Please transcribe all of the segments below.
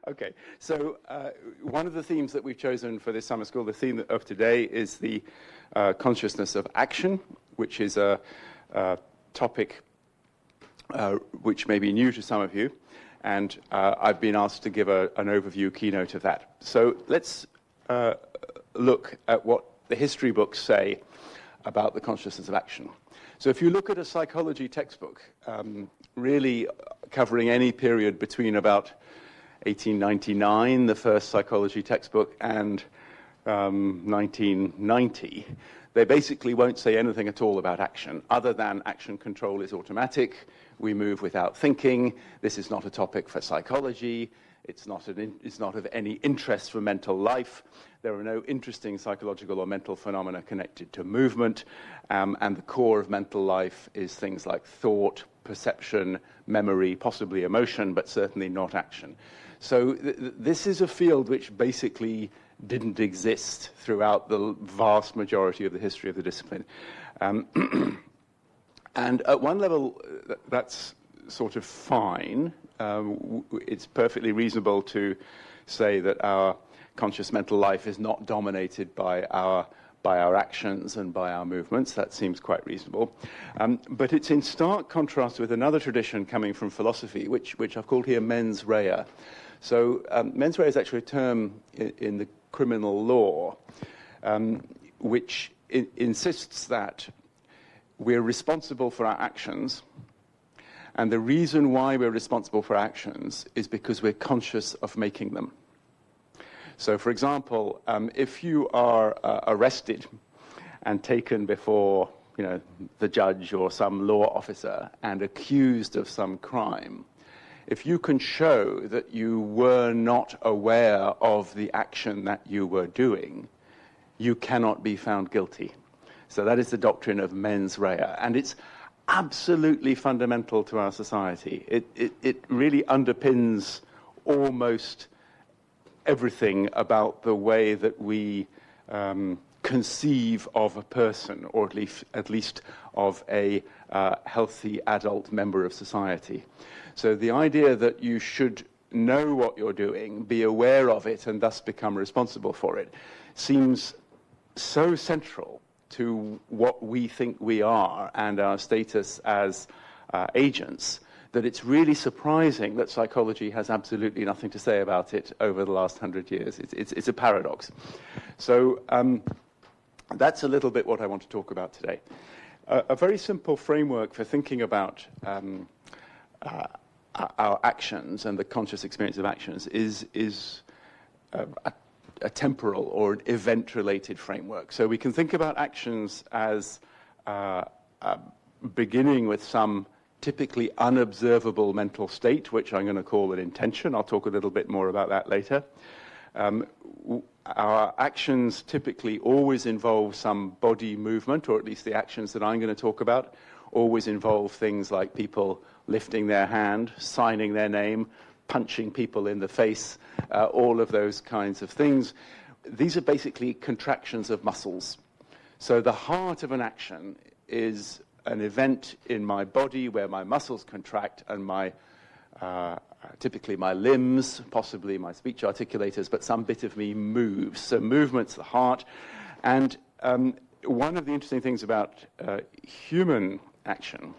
Okay, so one of the themes that we've chosen for this summer school, the theme of today, is the consciousness of action, which is a topic which may be new to some of you, and I've been asked to give an overview keynote of that. So let's look at what the history books say about the consciousness of action. So if you look at a psychology textbook, really covering any period between about 1899, the first psychology textbook, and 1990, they basically won't say anything at all about action, other than action control is automatic, we move without thinking, this is not a topic for psychology, it's not of any interest for mental life, there are no interesting psychological or mental phenomena connected to movement, and the core of mental life is things like thought, perception, memory, possibly emotion, but certainly not action. So this is a field which basically didn't exist throughout the vast majority of the history of the discipline. And at one level, that's sort of fine. It's perfectly reasonable to say that our conscious mental life is not dominated by our actions and by our movements. That seems quite reasonable. But it's in stark contrast with another tradition coming from philosophy, which I've called here mens rea. So mens rea is actually a term in the criminal law, which insists that we're responsible for our actions, and the reason why we're responsible for actions is because we're conscious of making them. So, for example, if you are arrested and taken before, the judge or some law officer and accused of some crime, if you can show that you were not aware of the action that you were doing, you cannot be found guilty. So that is the doctrine of mens rea, and it's absolutely fundamental to our society. It really underpins almost everything about the way that we conceive of a person, or at least of a healthy adult member of society. So the idea that you should know what you're doing, be aware of it, and thus become responsible for it, seems so central to what we think we are and our status as agents, that it's really surprising that psychology has absolutely nothing to say about it over the last 100 years. It's a paradox. So that's a little bit what I want to talk about today. A very simple framework for thinking about our actions and the conscious experience of actions is a temporal or an event-related framework. So we can think about actions as beginning with some typically unobservable mental state, which I'm going to call an intention. I'll talk a little bit more about that later. Our actions typically always involve some body movement, or at least the actions that I'm going to talk about always involve things like people lifting their hand, signing their name, punching people in the face, all of those kinds of things. These are basically contractions of muscles. So the heart of an action is an event in my body where my muscles contract and typically my limbs, possibly my speech articulators, but some bit of me moves. So movement's the heart. And one of the interesting things about human action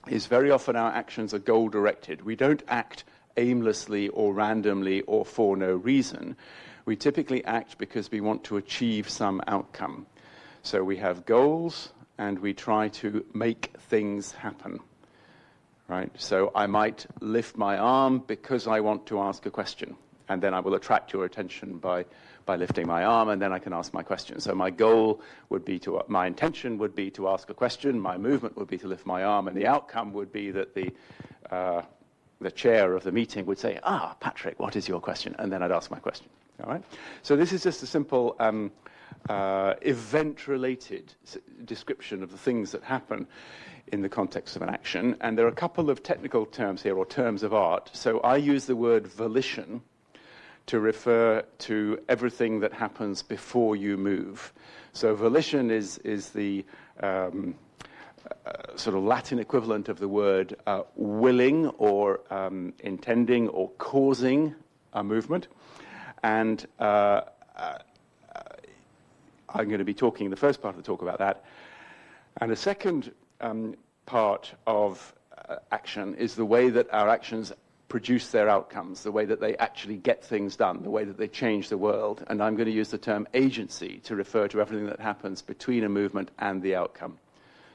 is very often our actions are goal-directed. We don't act aimlessly or randomly or for no reason. We typically act because we want to achieve some outcome. So we have goals and we try to make things happen, right? So I might lift my arm because I want to ask a question, and then I will attract your attention by lifting my arm, and then I can ask my question. So my goal would be my intention would be to ask a question, my movement would be to lift my arm, and the outcome would be that the chair of the meeting would say, Patrick, what is your question? And then I'd ask my question, all right? So this is just a simple event-related description of the things that happen in the context of an action. And there are a couple of technical terms here, or terms of art. So I use the word volition to refer to everything that happens before you move. So volition is the sort of Latin equivalent of the word willing or intending or causing a movement. And I'm going to be talking in the first part of the talk about that. And the second part of action is the way that our actions produce their outcomes, the way that they actually get things done, the way that they change the world. And I'm going to use the term agency to refer to everything that happens between a movement and the outcome.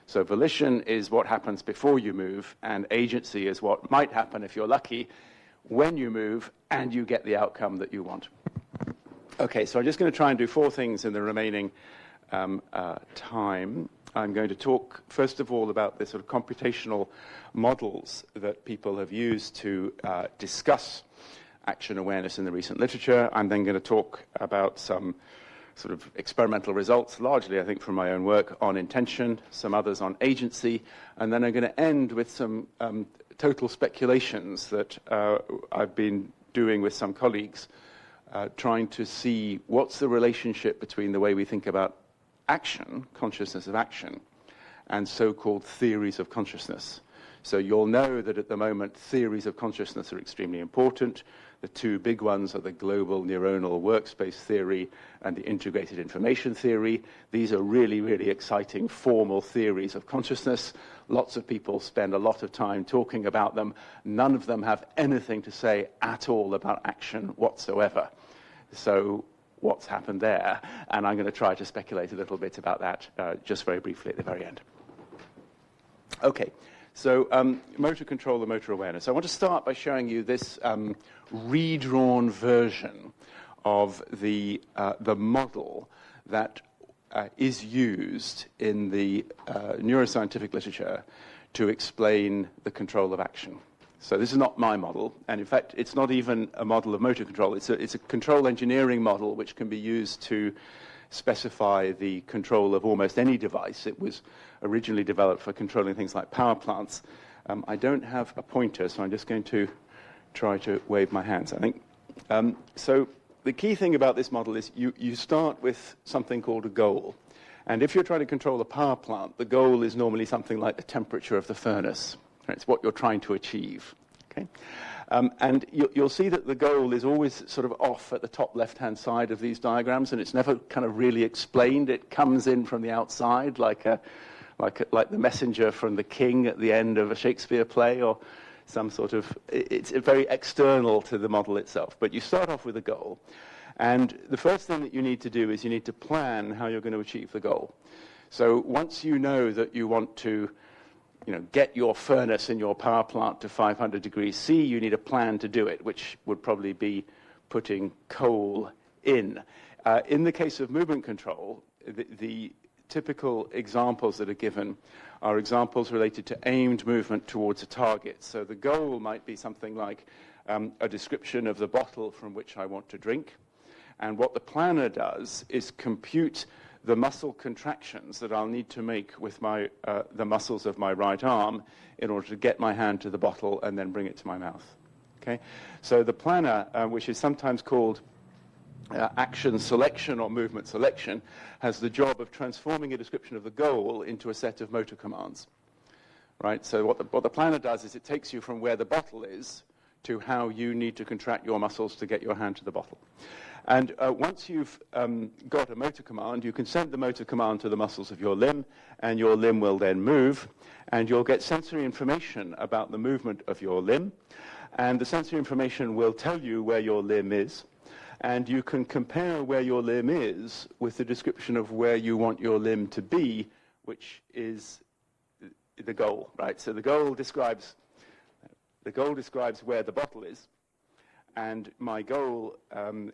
So volition is what happens before you move, and agency is what might happen, if you're lucky, when you move and you get the outcome that you want. Okay, so I'm just going to try and do 4 things in the remaining time. I'm going to talk, first of all, about the sort of computational models that people have used to discuss action awareness in the recent literature. I'm then going to talk about some sort of experimental results, largely, I think, from my own work on intention, some others on agency, and then I'm going to end with some total speculations that I've been doing with some colleagues, trying to see what's the relationship between the way we think about action, consciousness of action, and so-called theories of consciousness. So you'll know that at the moment theories of consciousness are extremely important. The 2 big ones are the global neuronal workspace theory and the integrated information theory. These are really, really exciting formal theories of consciousness. Lots of people spend a lot of time talking about them. None of them have anything to say at all about action whatsoever. So what's happened there? And I'm going to try to speculate a little bit about that just very briefly at the very end. Okay. So motor control and motor awareness. I want to start by showing you this redrawn version of the model that is used in the neuroscientific literature to explain the control of action. So this is not my model, and in fact, it's not even a model of motor control. It's a control engineering model which can be used to specify the control of almost any device. It was originally developed for controlling things like power plants. I don't have a pointer, so I'm just going to try to wave my hands, I think. So the key thing about this model is you start with something called a goal. And if you're trying to control a power plant, the goal is normally something like the temperature of the furnace. It's what you're trying to achieve. Okay? And you'll see that the goal is always sort of off at the top left-hand side of these diagrams, and it's never kind of really explained. It comes in from the outside, like the messenger from the king at the end of a Shakespeare play, or some sort of. It's very external to the model itself. But you start off with a goal, and the first thing that you need to do is you need to plan how you're going to achieve the goal. So once you know that you want to get your furnace in your power plant to 500 degrees C, you need a plan to do it, which would probably be putting coal in. In the case of movement control, the typical examples that are given are examples related to aimed movement towards a target. So the goal might be something like a description of the bottle from which I want to drink. And what the planner does is compute the muscle contractions that I'll need to make with the muscles of my right arm in order to get my hand to the bottle and then bring it to my mouth. Okay? So the planner, which is sometimes called action selection or movement selection, has the job of transforming a description of the goal into a set of motor commands. Right? So what the planner does is it takes you from where the bottle is to how you need to contract your muscles to get your hand to the bottle. And once you've got a motor command, you can send the motor command to the muscles of your limb, and your limb will then move, and you'll get sensory information about the movement of your limb, and the sensory information will tell you where your limb is, and you can compare where your limb is with the description of where you want your limb to be, which is the goal, right? So the goal describes where the bottle is. And my goal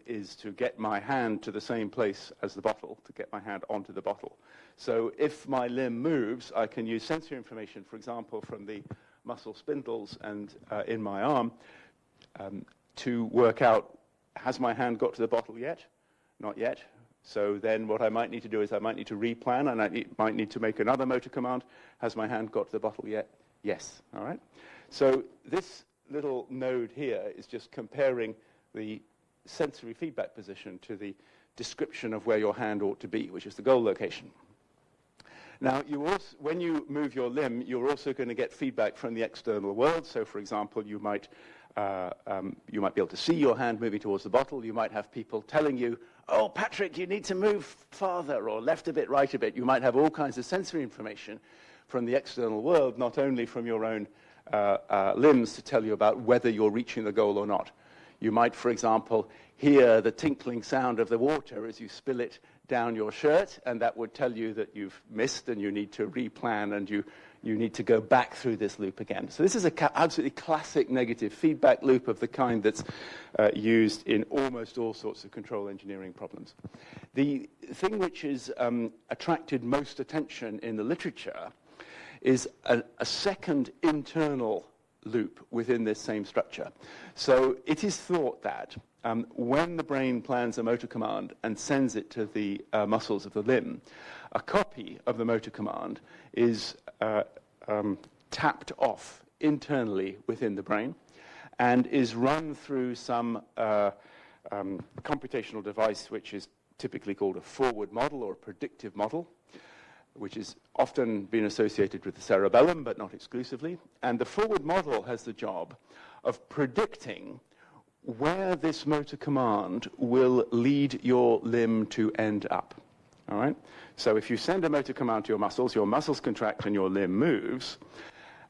is to get my hand to the same place as the bottle, to get my hand onto the bottle. So if my limb moves, I can use sensory information, for example, from the muscle spindles and in my arm, to work out, has my hand got to the bottle yet? Not yet. So then what I might need to do is I might need to replan, and I might need to make another motor command. Has my hand got to the bottle yet? Yes. All right. So this little node here is just comparing the sensory feedback position to the description of where your hand ought to be, which is the goal location. Now, when you move your limb, you're also going to get feedback from the external world. So, for example, you might be able to see your hand moving towards the bottle. You might have people telling you, oh, Patrick, you need to move farther, or left a bit, right a bit. You might have all kinds of sensory information from the external world, not only from your own limbs to tell you about whether you're reaching the goal or not. You might, for example, hear the tinkling sound of the water as you spill it down your shirt, and that would tell you that you've missed and you need to replan and you need to go back through this loop again. So this is an absolutely classic negative feedback loop of the kind that's used in almost all sorts of control engineering problems. The thing which has attracted most attention in the literature is a second internal loop within this same structure. So it is thought that when the brain plans a motor command and sends it to the muscles of the limb, a copy of the motor command is tapped off internally within the brain and is run through some computational device which is typically called a forward model or a predictive model, which has often been associated with the cerebellum, but not exclusively. And the forward model has the job of predicting where this motor command will lead your limb to end up. All right? So if you send a motor command to your muscles contract and your limb moves,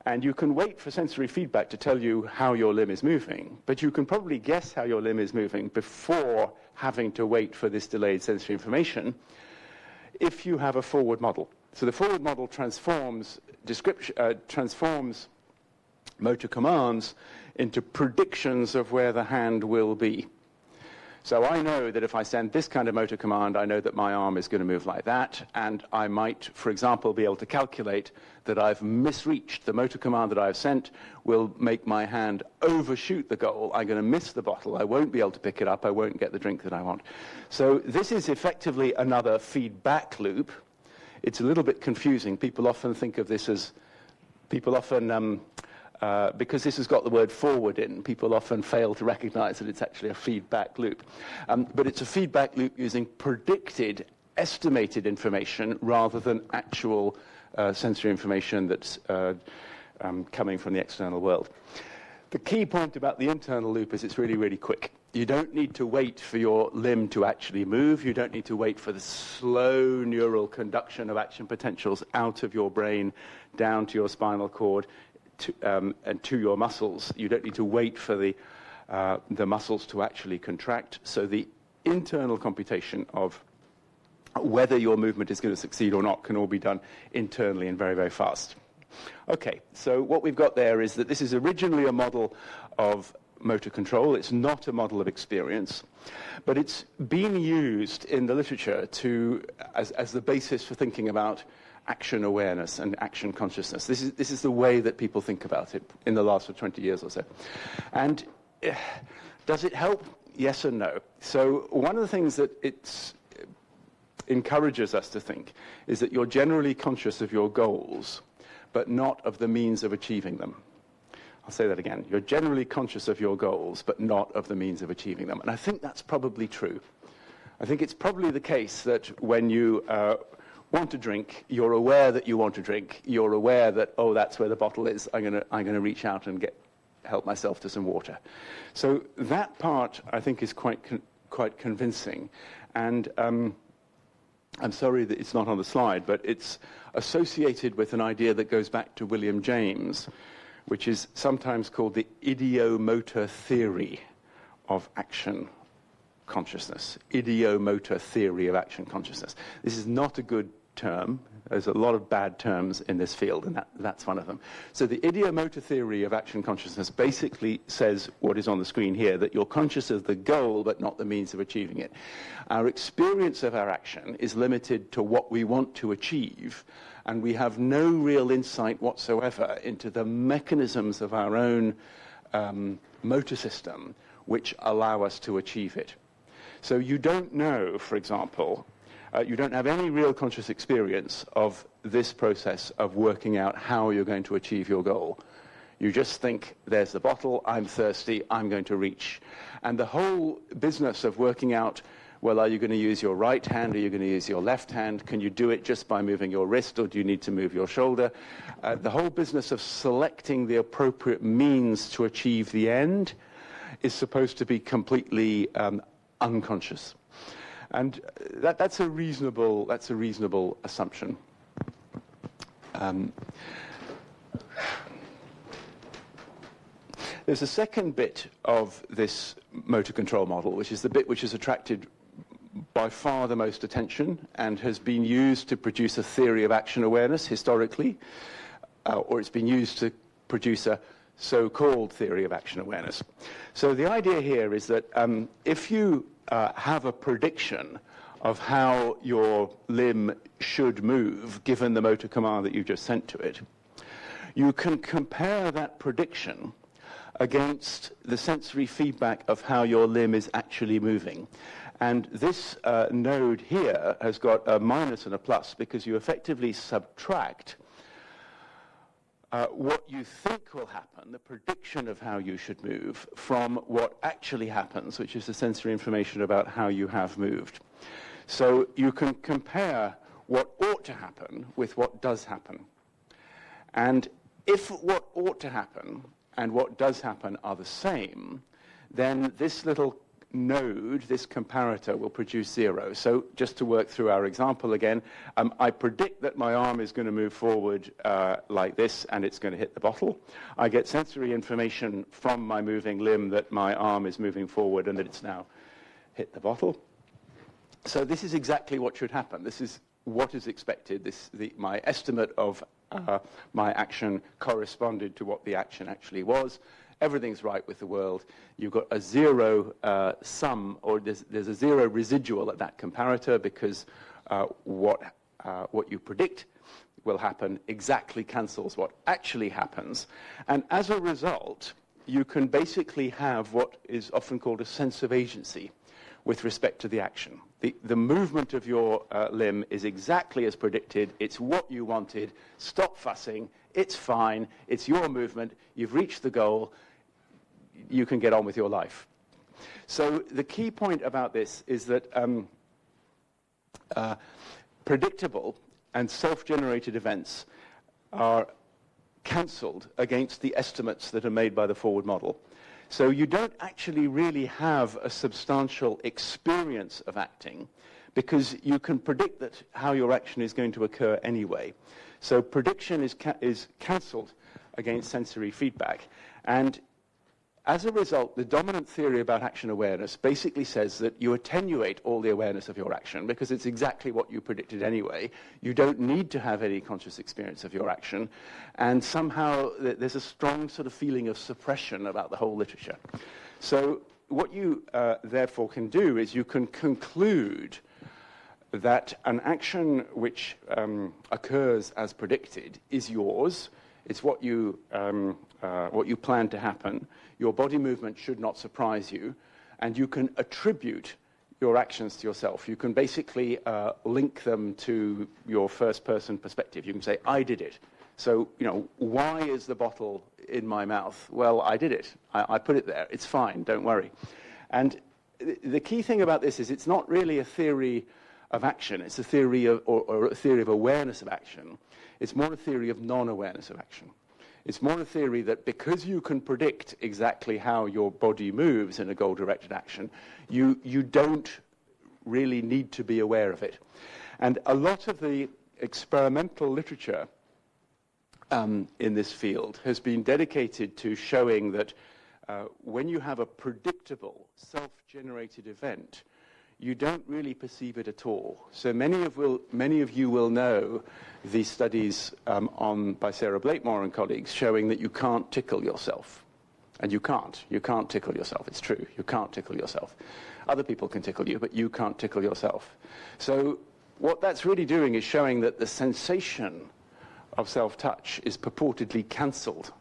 and you can wait for sensory feedback to tell you how your limb is moving, but you can probably guess how your limb is moving before having to wait for this delayed sensory information if you have a forward model. So the forward model transforms motor commands into predictions of where the hand will be. So I know that if I send this kind of motor command, I know that my arm is going to move like that, and I might, for example, be able to calculate that I've misreached. The motor command that I've sent will make my hand overshoot the goal. I'm going to miss the bottle. I won't be able to pick it up. I won't get the drink that I want. So this is effectively another feedback loop. It's a little bit confusing. People often think of this as, because this has got the word forward in, people often fail to recognize that it's actually a feedback loop. But it's a feedback loop using predicted, estimated information rather than actual sensory information that's coming from the external world. The key point about the internal loop is it's really, really quick. You don't need to wait for your limb to actually move. You don't need to wait for the slow neural conduction of action potentials out of your brain down to your spinal cord and to your muscles. You don't need to wait for the muscles to actually contract. So the internal computation of whether your movement is going to succeed or not can all be done internally and very, very fast. Okay, so what we've got there is that this is originally a model of motor control. It's not a model of experience, but it's been used in the literature as the basis for thinking about action awareness and action consciousness. This is the way that people think about it in the last 20 years or so. And does it help? Yes and no. So one of the things that it encourages us to think is that you're generally conscious of your goals, but not of the means of achieving them. I'll say that again. You're generally conscious of your goals, but not of the means of achieving them. And I think that's probably true. I think it's probably the case that when you want to drink, you're aware that you want to drink. You're aware that, oh, that's where the bottle is. I'm going to reach out and help myself to some water. So that part, I think, is quite convincing. And I'm sorry that it's not on the slide, but it's associated with an idea that goes back to William James, which is sometimes called the idiomotor theory of action consciousness. Idiomotor theory of action consciousness. This is not a good term. There's a lot of bad terms in this field, and that's one of them. So the idiomotor theory of action consciousness basically says what is on the screen here, that you're conscious of the goal but not the means of achieving it. Our experience of our action is limited to what we want to achieve, and we have no real insight whatsoever into the mechanisms of our own motor system which allow us to achieve it. So you don't know, for example, you don't have any real conscious experience of this process of working out how you're going to achieve your goal. You just think, there's the bottle, I'm thirsty, I'm going to reach. And the whole business of working out Well, are you going to use your right hand? Are you going to use your left hand? Can you do it just by moving your wrist, or do you need to move your shoulder? The whole business of selecting the appropriate means to achieve the end is supposed to be completely unconscious. And that's a reasonable assumption. There's a second bit of this motor control model, which is the bit which has attracted by far the most attention and has been used to produce a theory of action awareness historically, or it's been used to produce a so-called theory of action awareness. So the idea here is that if you have a prediction of how your limb should move, given the motor command that you just sent to it, you can compare that prediction against the sensory feedback of how your limb is actually moving. And this node here has got a minus and a plus because you effectively subtract what you think will happen, the prediction of how you should move, from what actually happens, which is the sensory information about how you have moved. So you can compare what ought to happen with what does happen. And if what ought to happen and what does happen are the same, then this little node, this comparator, will produce 0. So just to work through our example again, I predict that my arm is going to move forward like this, and it's going to hit the bottle. I get sensory information from my moving limb that my arm is moving forward and that it's now hit the bottle. So this is exactly what should happen. This is what is expected. My estimate of my action corresponded to what the action actually was. Everything's right with the world. You've got a 0 sum, or there's a 0 residual at that comparator because what you predict will happen exactly cancels what actually happens. And as a result, you can basically have what is often called a sense of agency with respect to the action. The movement of your limb is exactly as predicted. It's what you wanted. Stop fussing. It's fine. It's your movement. You've reached the goal. You can get on with your life. So the key point about this is that predictable and self-generated events are cancelled against the estimates that are made by the forward model. So you don't actually really have a substantial experience of acting because you can predict that how your action is going to occur anyway. So prediction is cancelled against sensory feedback. And as a result, the dominant theory about action awareness basically says that you attenuate all the awareness of your action because it's exactly what you predicted anyway. You don't need to have any conscious experience of your action. And somehow there's a strong sort of feeling of suppression about the whole literature. So what you therefore can do is you can conclude that an action which occurs as predicted is yours. It's what you plan to happen. Your body movement should not surprise you, and you can attribute your actions to yourself. You can basically link them to your first-person perspective. You can say, I did it. So, why is the bottle in my mouth? Well, I did it. I put it there. It's fine. Don't worry. And the key thing about this is it's not really a theory of action. It's a theory of, or a theory of awareness of action. It's more a theory of non-awareness of action. It's more a theory that because you can predict exactly how your body moves in a goal-directed action, you don't really need to be aware of it. And a lot of the experimental literature in this field has been dedicated to showing that when you have a predictable, self-generated event, you don't really perceive it at all. So many of you will know these studies by Sarah Blakemore and colleagues showing that you can't tickle yourself. And you can't. You can't tickle yourself. It's true. You can't tickle yourself. Other people can tickle you, but you can't tickle yourself. So what that's really doing is showing that the sensation of self-touch is purportedly cancelled.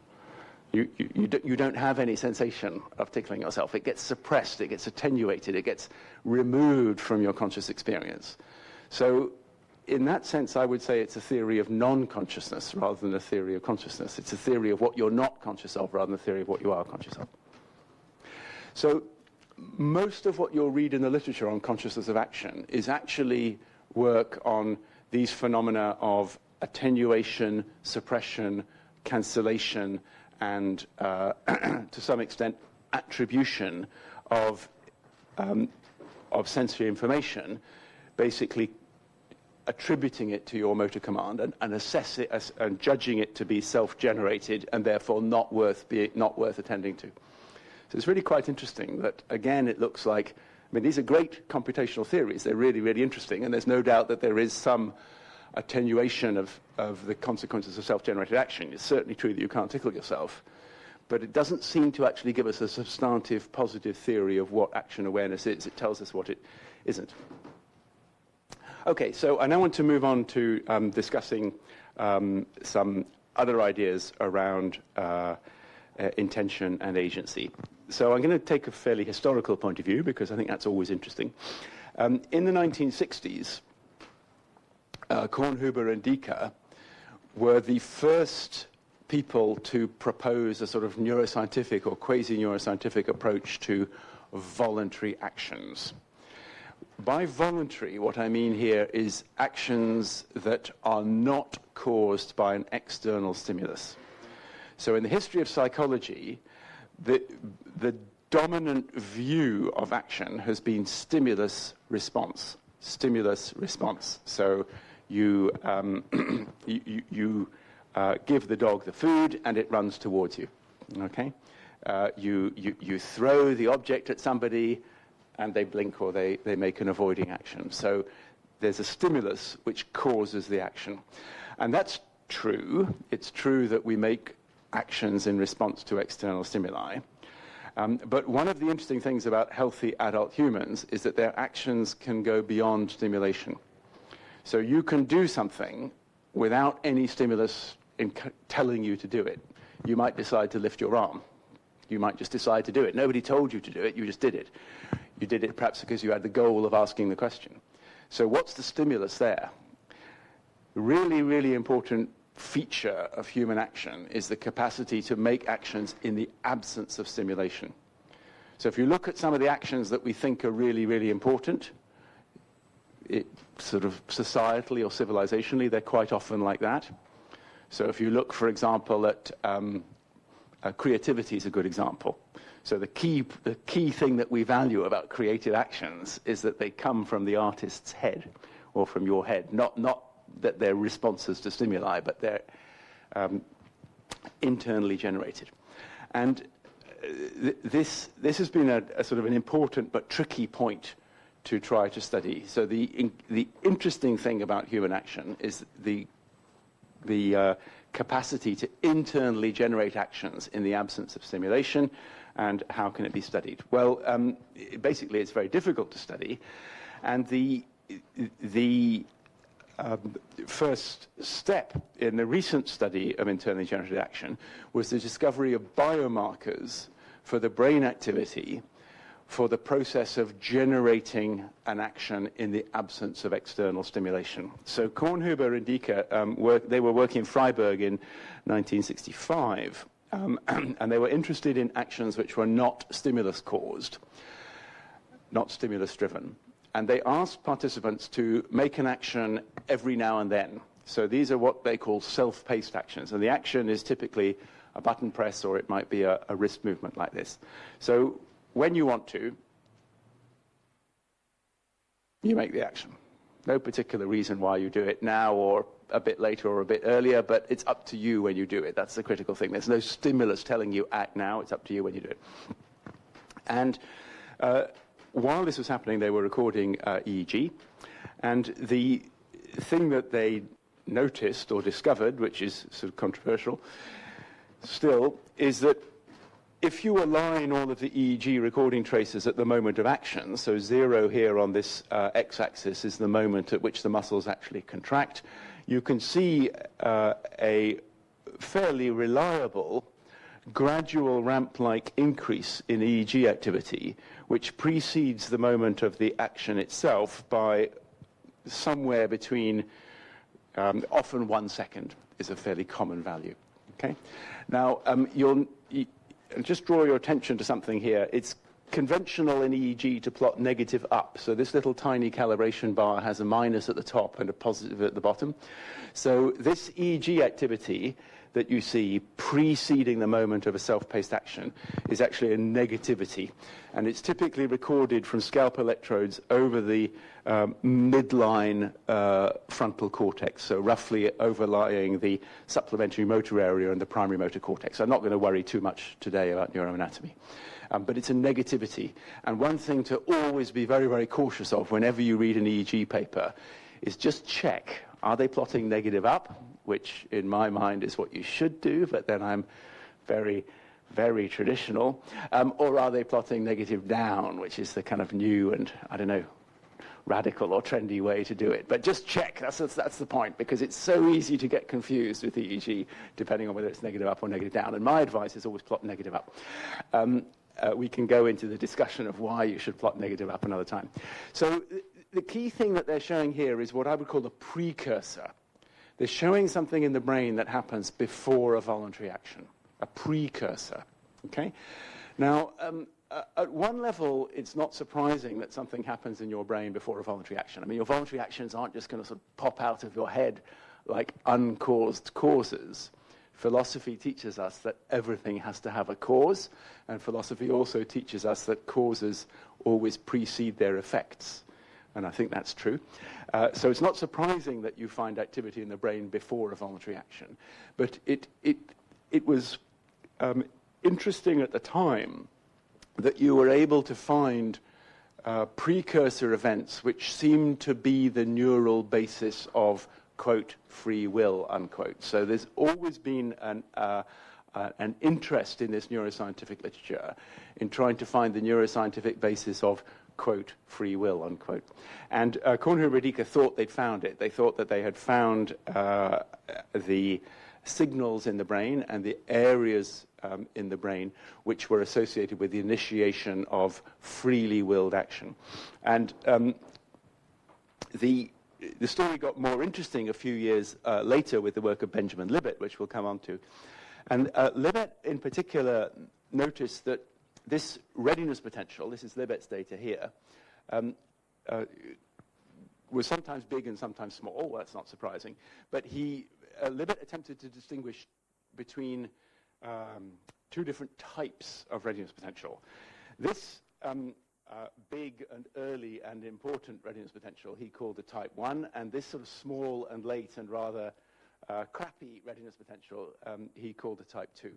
You don't have any sensation of tickling yourself. It gets suppressed, it gets attenuated, it gets removed from your conscious experience. So in that sense, I would say it's a theory of non-consciousness rather than a theory of consciousness. It's a theory of what you're not conscious of rather than a theory of what you are conscious of. So most of what you'll read in the literature on consciousness of action is actually work on these phenomena of attenuation, suppression, cancellation, and to some extent attribution of sensory information, basically attributing it to your motor command and assess it and judging it to be self-generated and therefore not worth attending to. So it's really quite interesting that, again, it looks like, I mean, these are great computational theories. They're really, really interesting, and there's no doubt that there is some attenuation of the consequences of self-generated action. It's certainly true that you can't tickle yourself, but it doesn't seem to actually give us a substantive positive theory of what action awareness is. It tells us what it isn't. Okay, so I now want to move on to discussing some other ideas around intention and agency. So I'm going to take a fairly historical point of view because I think that's always interesting. In the 1960s, Kornhuber and Diecker were the first people to propose a sort of neuroscientific or quasi-neuroscientific approach to voluntary actions. By voluntary, what I mean here is actions that are not caused by an external stimulus. So in the history of psychology, the dominant view of action has been stimulus-response. Stimulus-response. So you give the dog the food and it runs towards you. Okay? You throw the object at somebody and they blink or they make an avoiding action. So there's a stimulus which causes the action. And that's true. It's true that we make actions in response to external stimuli. But one of the interesting things about healthy adult humans is that their actions can go beyond stimulation. So you can do something without any stimulus telling you to do it. You might decide to lift your arm. You might just decide to do it. Nobody told you to do it, you just did it. You did it perhaps because you had the goal of asking the question. So what's the stimulus there? Really, really important feature of human action is the capacity to make actions in the absence of stimulation. So if you look at some of the actions that we think are really, really important, sort of societally or civilizationally, they're quite often like that. So if you look, for example, at creativity is a good example. So the key thing that we value about creative actions is that they come from the artist's head or from your head, not that they're responses to stimuli, but they're internally generated. And this has been a sort of an important but tricky point to try to study. So the interesting thing about human action is the capacity to internally generate actions in the absence of stimulation, and how can it be studied? Well, basically it's very difficult to study, and the first step in the recent study of internally generated action was the discovery of biomarkers for the brain activity for the process of generating an action in the absence of external stimulation. So Kornhuber and Diecker, they were working in Freiburg in 1965, and they were interested in actions which were not stimulus-caused, not stimulus-driven. And they asked participants to make an action every now and then. So these are what they call self-paced actions. And the action is typically a button press, or it might be a wrist movement like this. So when you want to, you make the action. No particular reason why you do it now or a bit later or a bit earlier, but it's up to you when you do it. That's the critical thing. There's no stimulus telling you act now. It's up to you when you do it. And while this was happening, they were recording EEG. And the thing that they noticed or discovered, which is sort of controversial still, is that if you align all of the EEG recording traces at the moment of action, so 0 here on this x-axis is the moment at which the muscles actually contract, you can see a fairly reliable gradual ramp-like increase in EEG activity, which precedes the moment of the action itself by somewhere between, often 1 second is a fairly common value. Okay? Now, just draw your attention to something here. It's conventional in EEG to plot negative up. So this little tiny calibration bar has a minus at the top and a positive at the bottom. So this EEG activity that you see preceding the moment of a self-paced action is actually a negativity. And it's typically recorded from scalp electrodes over the midline frontal cortex, so roughly overlying the supplementary motor area and the primary motor cortex. I'm not going to worry too much today about neuroanatomy. But it's a negativity. And one thing to always be very, very cautious of whenever you read an EEG paper is just check, are they plotting negative up, which in my mind is what you should do, but then I'm very, very traditional, or are they plotting negative down, which is the kind of new and, I don't know, radical or trendy way to do it. But just check, that's the point, because it's so easy to get confused with EEG, depending on whether it's negative up or negative down. And my advice is always plot negative up. We can go into the discussion of why you should plot negative up another time. So the key thing that they're showing here is what I would call the precursor. They're showing something in the brain that happens before a voluntary action, a precursor. Okay? Now, at one level, it's not surprising that something happens in your brain before a voluntary action. I mean, your voluntary actions aren't just going to sort of pop out of your head like uncaused causes. Philosophy teaches us that everything has to have a cause, and philosophy also teaches us that causes always precede their effects. And I think that's true. So it's not surprising that you find activity in the brain before a voluntary action. But it was interesting at the time that you were able to find precursor events which seemed to be the neural basis of, quote, free will, unquote. So there's always been an interest in this neuroscientific literature in trying to find the neuroscientific basis of, quote, free will, unquote. And Kornher and Radicka thought they'd found it. They thought that they had found the signals in the brain and the areas in the brain which were associated with the initiation of freely willed action. And the story got more interesting a few years later with the work of Benjamin Libet, which we'll come on to. And Libet, in particular, noticed that this readiness potential, this is Libet's data here, was sometimes big and sometimes small. Well, that's not surprising. But Libet attempted to distinguish between two different types of readiness potential. This big and early and important readiness potential he called the type 1, and this sort of small and late and rather crappy readiness potential he called the type 2.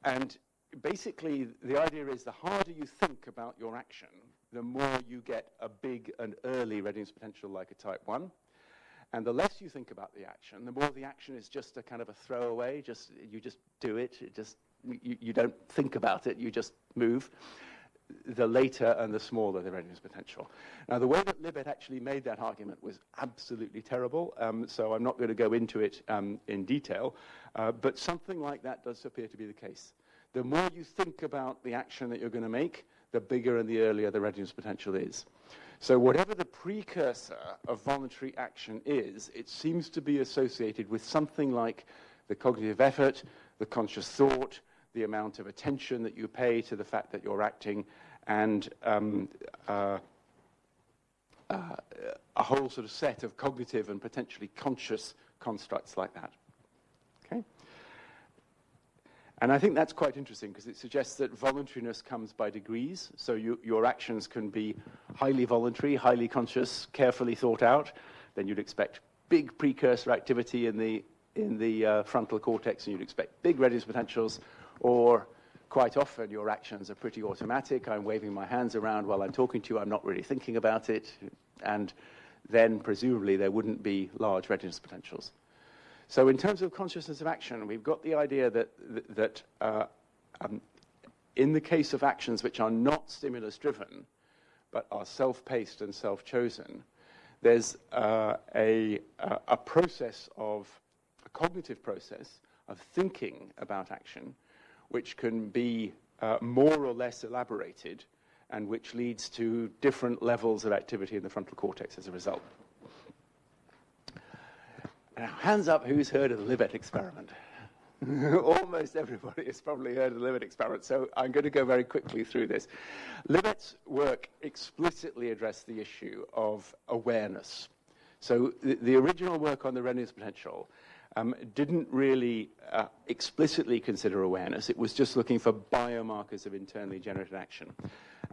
And basically the idea is the harder you think about your action, the more you get a big and early readiness potential like a type 1. And the less you think about the action, the more the action is just a kind of a throwaway, you just do it, you don't think about it, you just move. The later and the smaller the readiness potential. Now, the way that Libet actually made that argument was absolutely terrible, so I'm not going to go into it in detail, but something like that does appear to be the case. The more you think about the action that you're going to make, the bigger and the earlier the readiness potential is. So whatever the precursor of voluntary action is, it seems to be associated with something like the cognitive effort, the conscious thought, the amount of attention that you pay to the fact that you're acting, and a whole sort of set of cognitive and potentially conscious constructs like that. Okay? And I think that's quite interesting because it suggests that voluntariness comes by degrees. So your actions can be highly voluntary, highly conscious, carefully thought out. Then you'd expect big precursor activity in the frontal cortex, and you'd expect big readiness potentials. Or quite often your actions are pretty automatic. I'm waving my hands around while I'm talking to you. I'm not really thinking about it. And then presumably there wouldn't be large readiness potentials. So in terms of consciousness of action, we've got the idea that in the case of actions which are not stimulus-driven, but are self-paced and self-chosen, there's a process of, a cognitive process of thinking about action, which can be more or less elaborated, and which leads to different levels of activity in the frontal cortex as a result. Now, hands up who's heard of the Libet experiment? Almost everybody has probably heard of the Libet experiment, so I'm going to go very quickly through this. Libet's work explicitly addressed the issue of awareness. So the original work on the readiness potential didn't really explicitly consider awareness. It was just looking for biomarkers of internally generated action.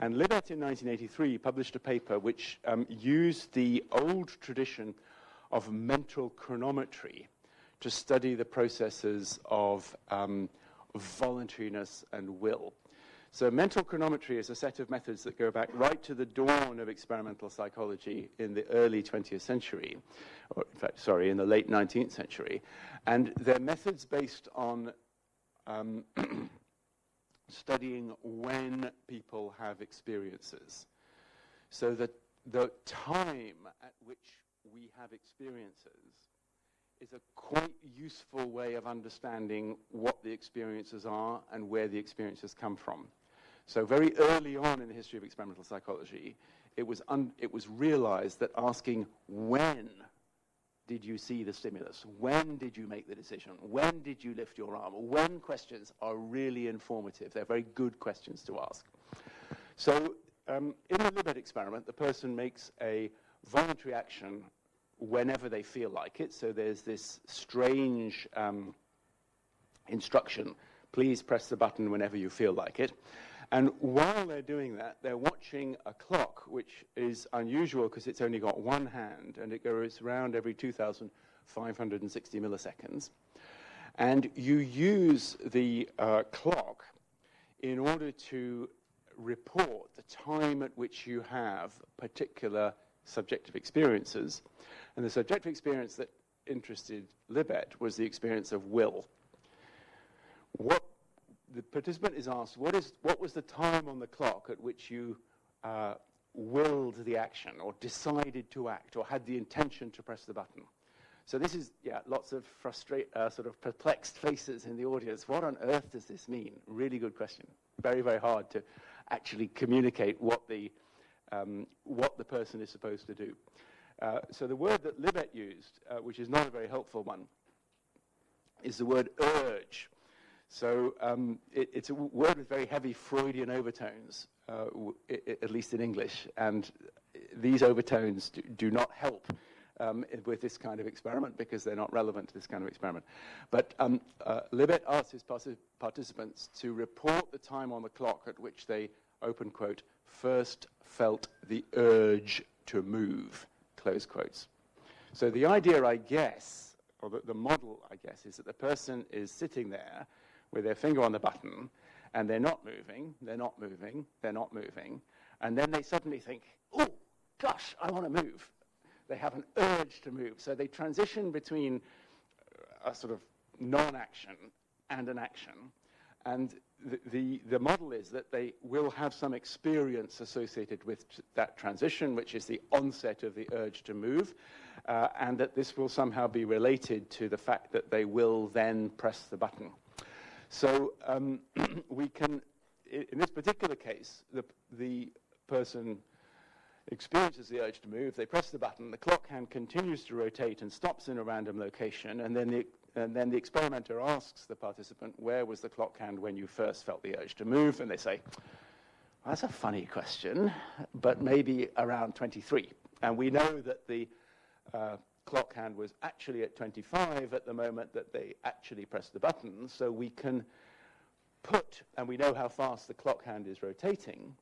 And Libet in 1983 published a paper which used the old tradition of mental chronometry to study the processes of voluntariness and will. So mental chronometry is a set of methods that go back right to the dawn of experimental psychology in the early 20th century, or in fact, sorry, in the late 19th century. And they're methods based on studying when people have experiences. So that the time at which we have experiences is a quite useful way of understanding what the experiences are and where the experiences come from. So very early on in the history of experimental psychology, it was realized that asking when did you see the stimulus, when did you make the decision, when did you lift your arm, when questions are really informative. They're very good questions to ask. So in the Libet experiment, the person makes a voluntary action whenever they feel like it. So there's this strange instruction, please press the button whenever you feel like it. And while they're doing that, they're watching a clock, which is unusual because it's only got one hand, and it goes around every 2,560 milliseconds. And you use the clock in order to report the time at which you have particular subjective experiences. And the subjective experience that interested Libet was the experience of will. What the participant is asked, what was the time on the clock at which you willed the action or decided to act or had the intention to press the button? So this is, lots of sort of perplexed faces in the audience. What on earth does this mean? Really good question. Very, very hard to actually communicate what the person is supposed to do. So the word that Libet used, which is not a very helpful one, is the word urge. So it's a word with very heavy Freudian overtones, at least in English, and these overtones do not help with this kind of experiment because they're not relevant to this kind of experiment. But Libet asked his participants to report the time on the clock at which they, open quote, first felt the urge to move, close quotes. So the idea, I guess, or the model, I guess, is that the person is sitting there with their finger on the button, and they're not moving, they're not moving, they're not moving, and then they suddenly think, oh, gosh, I want to move. They have an urge to move. So they transition between a sort of non-action and an action, and the model is that they will have some experience associated with that transition, which is the onset of the urge to move, and that this will somehow be related to the fact that they will then press the button. So we can, in this particular case, the person experiences the urge to move, they press the button, the clock hand continues to rotate and stops in a random location, and then the experimenter asks the participant, where was the clock hand when you first felt the urge to move? And they say, that's a funny question, but maybe around 23. And we know that the clock hand was actually at 25 at the moment that they actually pressed the button, so we can put, and we know how fast the clock hand is rotating,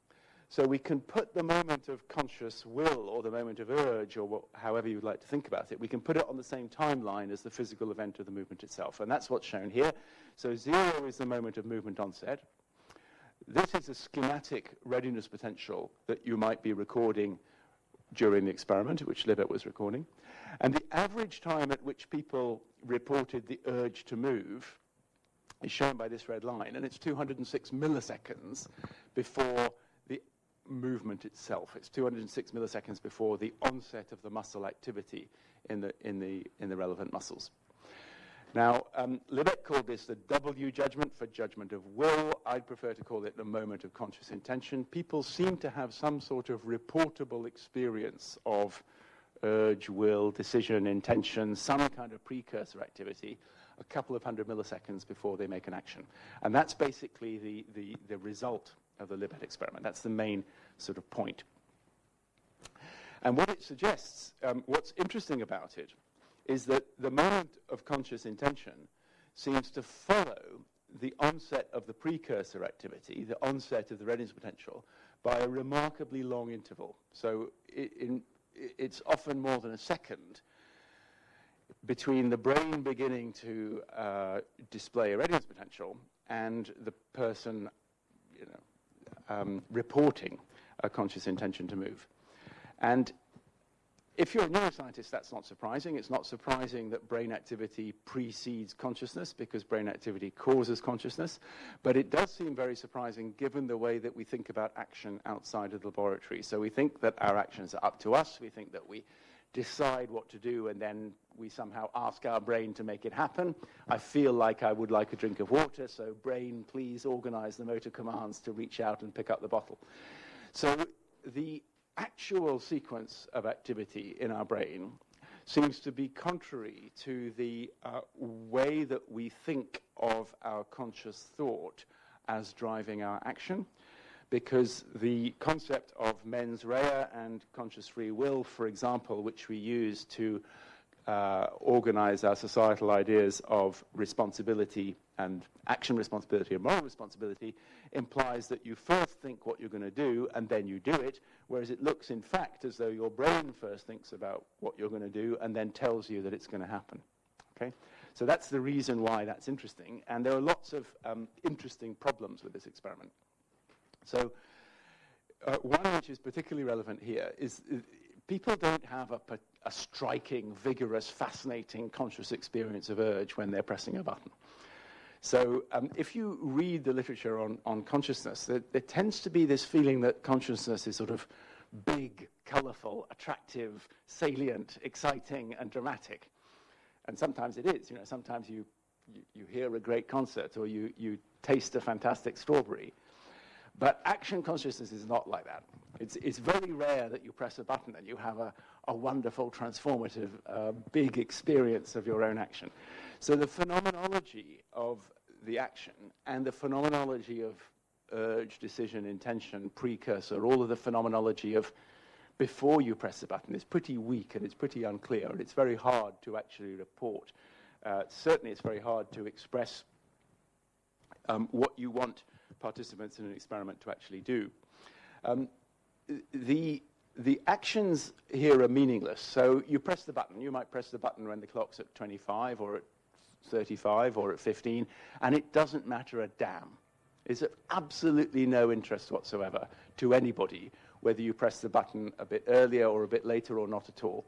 so we can put the moment of conscious will or the moment of urge or however you'd like to think about it, we can put it on the same timeline as the physical event of the movement itself, and that's what's shown here. So 0 is the moment of movement onset. This is a schematic readiness potential that you might be recording during the experiment, which Libet was recording. And the average time at which people reported the urge to move is shown by this red line, and it's 206 milliseconds before the movement itself. It's 206 milliseconds before the onset of the muscle activity in the relevant muscles. Now, Libet called this the W judgment for judgment of will. I'd prefer to call it the moment of conscious intention. People seem to have some sort of reportable experience of urge, will, decision, intention, some kind of precursor activity a couple of 100 milliseconds before they make an action. And that's basically the result of the Libet experiment. That's the main sort of point. And what it suggests, what's interesting about it, is that the moment of conscious intention seems to follow the onset of the precursor activity, the onset of the readiness potential, by a remarkably long interval. So it's often more than a second between the brain beginning to display a readiness potential and the person, reporting a conscious intention to move. And if you're a neuroscientist, that's not surprising. It's not surprising that brain activity precedes consciousness, because brain activity causes consciousness. But it does seem very surprising given the way that we think about action outside of the laboratory. So we think that our actions are up to us. We think that we decide what to do, and then we somehow ask our brain to make it happen. I feel like I would like a drink of water, so brain, please organize the motor commands to reach out and pick up the bottle. So the actual sequence of activity in our brain seems to be contrary to the way that we think of our conscious thought as driving our action, because the concept of mens rea and conscious free will, for example, which we use to organize our societal ideas of responsibility and action responsibility and moral responsibility, implies that you first think what you're going to do and then you do it, whereas it looks, in fact, as though your brain first thinks about what you're going to do and then tells you that it's going to happen. Okay? So that's the reason why that's interesting, and there are lots of interesting problems with this experiment. So one which is particularly relevant here is people don't have a striking, vigorous, fascinating conscious experience of urge when they're pressing a button. So if you read the literature on consciousness, there tends to be this feeling that consciousness is sort of big, colorful, attractive, salient, exciting, and dramatic. And sometimes it is. Sometimes you hear a great concert, or you taste a fantastic strawberry. But action consciousness is not like that. It's very rare that you press a button and you have a wonderful, transformative, big experience of your own action. So the phenomenology of the action and the phenomenology of urge, decision, intention, precursor, all of the phenomenology of before you press the button is pretty weak, and it's pretty unclear, and it's very hard to actually report. Certainly it's very hard to express what you want participants in an experiment to actually do. The actions here are meaningless. So you press the button. You might press the button when the clock's at 25 or at 35 or at 15, and it doesn't matter a damn. It's of absolutely no interest whatsoever to anybody whether you press the button a bit earlier or a bit later or not at all.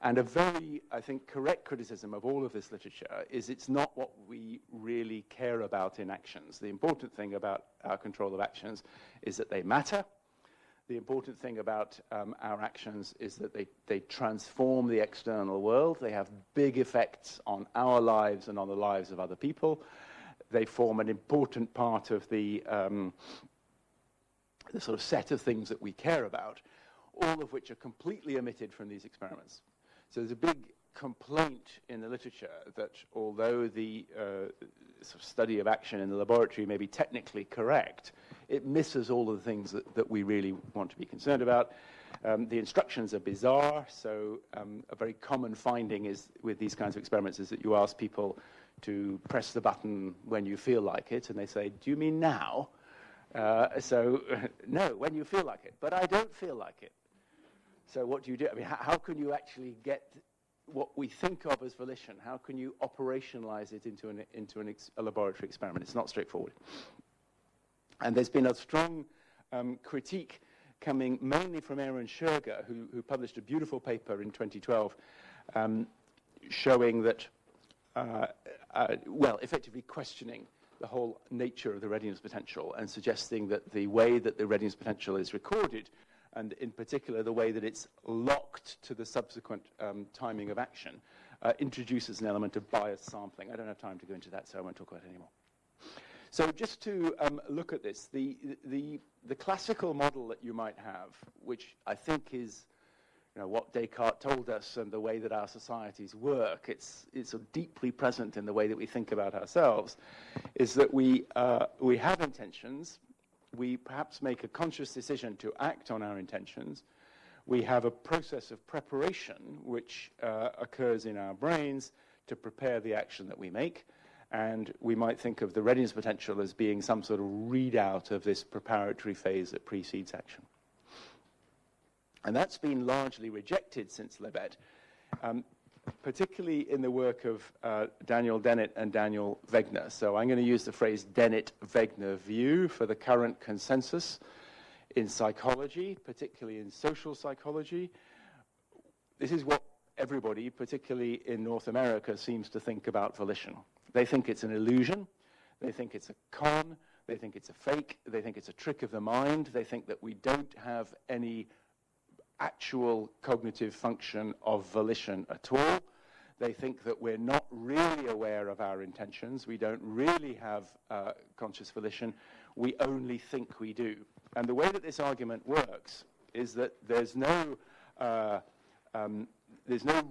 And a very, I think, correct criticism of all of this literature is it's not what we really care about in actions. The important thing about our control of actions is that they matter. The important thing about our actions is that they transform the external world. They have big effects on our lives and on the lives of other people. They form an important part of the sort of set of things that we care about, all of which are completely omitted from these experiments. So there's a big complaint in the literature that although the sort of study of action in the laboratory may be technically correct, it misses all of the things that we really want to be concerned about. The instructions are bizarre, so a very common finding is with these kinds of experiments is that you ask people to press the button when you feel like it, and they say, do you mean now? No, when you feel like it. But I don't feel like it. So what do you do? I mean, how can you actually get what we think of as volition? How can you operationalize it into a laboratory experiment? It's not straightforward. And there's been a strong critique coming mainly from Aaron Scherger, who published a beautiful paper in 2012 showing that, effectively questioning the whole nature of the readiness potential and suggesting that the way that the readiness potential is recorded, and in particular the way that it's locked to the subsequent timing of action, introduces an element of biased sampling. I don't have time to go into that, so I won't talk about it anymore. So just to look at this, the classical model that you might have, which I think is what Descartes told us and the way that our societies work, it's sort of deeply present in the way that we think about ourselves, is that we have intentions, we perhaps make a conscious decision to act on our intentions, we have a process of preparation which occurs in our brains to prepare the action that we make, and we might think of the readiness potential as being some sort of readout of this preparatory phase that precedes action. And that's been largely rejected since Libet, particularly in the work of Daniel Dennett and Daniel Wegner. So I'm going to use the phrase Dennett-Wegner view for the current consensus in psychology, particularly in social psychology. This is what everybody, particularly in North America, seems to think about volition. They think it's an illusion, they think it's a con, they think it's a fake, they think it's a trick of the mind, they think that we don't have any actual cognitive function of volition at all. They think that we're not really aware of our intentions, we don't really have conscious volition, we only think we do. And the way that this argument works is that there's no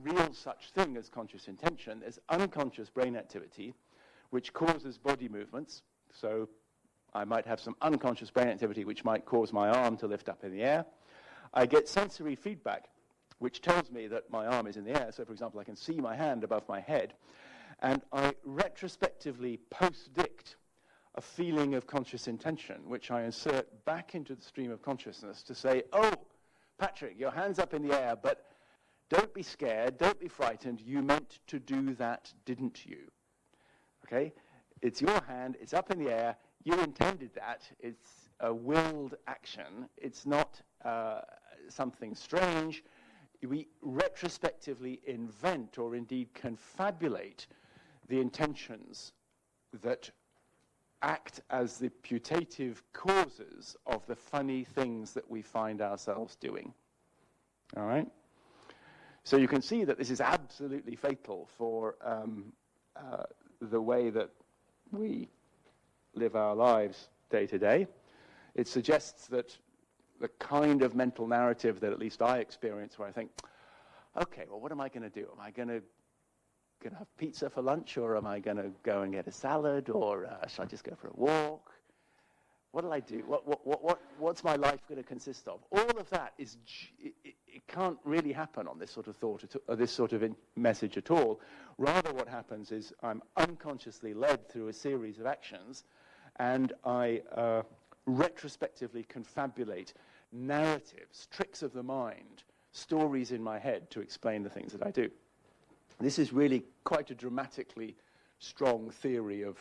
real such thing as conscious intention. There's unconscious brain activity which causes body movements. So I might have some unconscious brain activity which might cause my arm to lift up in the air. I get sensory feedback which tells me that my arm is in the air. So, for example, I can see my hand above my head. And I retrospectively post-dict a feeling of conscious intention, which I insert back into the stream of consciousness to say, oh, Patrick, your hand's up in the air, but don't be scared, don't be frightened, you meant to do that, didn't you? Okay? It's your hand, it's up in the air, you intended that, it's a willed action, it's not something strange. We retrospectively invent or indeed confabulate the intentions that act as the putative causes of the funny things that we find ourselves doing. All right? So you can see that this is absolutely fatal for the way that we live our lives day to day. It suggests that the kind of mental narrative that at least I experience where I think, okay, well, what am I going to do? Am I going to have pizza for lunch, or am I going to go and get a salad, or should I just go for a walk? What'll I do? What's my life going to consist of? All of that is, it can't really happen on this sort of thought, or this sort of message at all. Rather, what happens is I'm unconsciously led through a series of actions, and I retrospectively confabulate narratives, tricks of the mind, stories in my head to explain the things that I do. This is really quite a dramatically strong theory of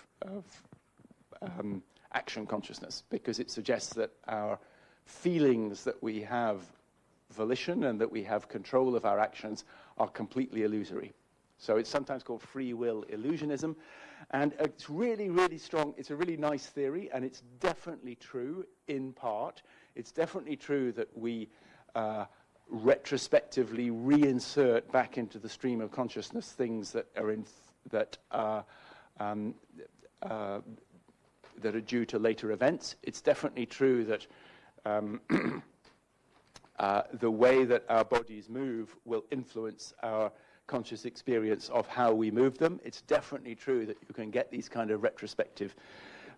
action consciousness, because it suggests that our feelings that we have volition and that we have control of our actions are completely illusory. So it's sometimes called free will illusionism, and it's really, really strong. It's a really nice theory, and it's definitely true in part. It's definitely true that we retrospectively reinsert back into the stream of consciousness things that are due to later events. It's definitely true that the way that our bodies move will influence our conscious experience of how we move them. It's definitely true that you can get these kind of retrospective